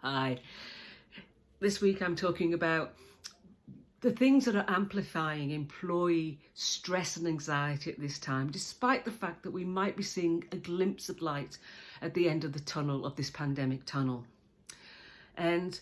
Hi. This week I'm talking about the things that are amplifying employee stress and anxiety at this time, despite the fact that we might be seeing a glimpse of light at the end of the tunnel, of this pandemic tunnel. And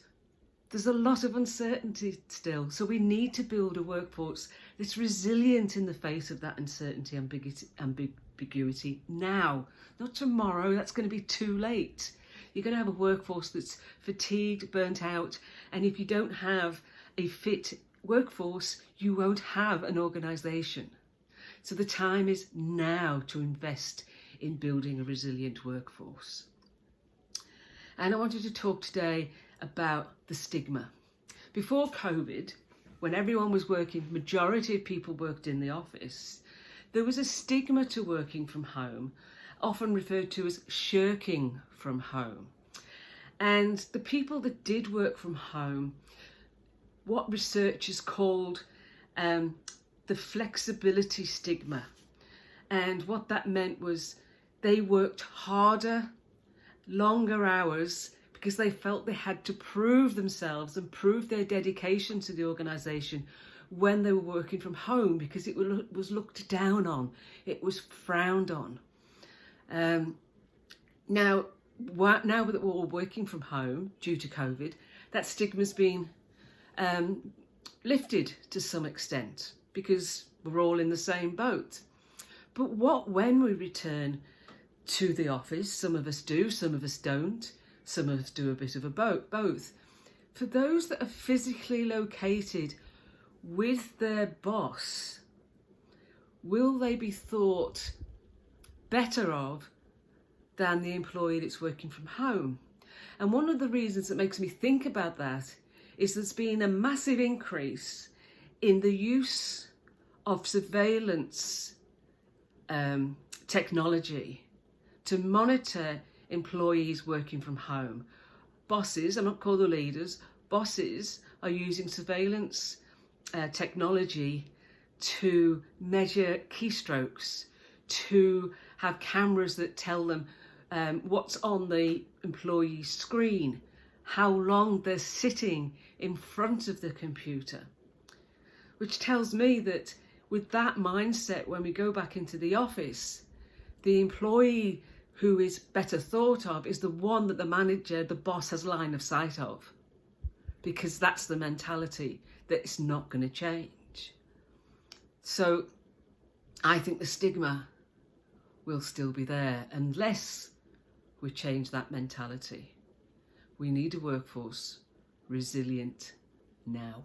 there's a lot of uncertainty still, so we need to build a workforce that's resilient in the face of that uncertainty, ambiguity now, not tomorrow. That's going to be too late. You're going to have a workforce that's fatigued, burnt out, and if you don't have a fit workforce, you won't have an organisation. So the time is now to invest in building a resilient workforce. And I wanted to talk today about the stigma. Before COVID, when everyone was working, majority of people worked in the office, there was a stigma to working from home, often referred to as shirking from home. And the people that did work from home, what researchers called the flexibility stigma. And what that meant was they worked harder, longer hours, because they felt they had to prove themselves and prove their dedication to the organisation when they were working from home, because it was looked down on, it was frowned on. Now that we're all working from home due to COVID, that stigma's been lifted to some extent because we're all in the same boat. But what when we return to the office? Some of us do, some of us don't, some of us do a bit of both. For those that are physically located with their boss, will they be thought better of than the employee that's working from home? And one of the reasons that makes me think about that is there's been a massive increase in the use of surveillance technology to monitor employees working from home. Bosses, I'm not called the leaders, bosses are using surveillance technology to measure keystrokes, to have cameras that tell them what's on the employee's screen, how long they're sitting in front of the computer, which tells me that with that mindset, when we go back into the office, the employee who is better thought of is the one that the manager, the boss, has line of sight of, because that's the mentality that it's not going to change. So I think the stigma will still be there unless we change that mentality. We need a workforce resilient now.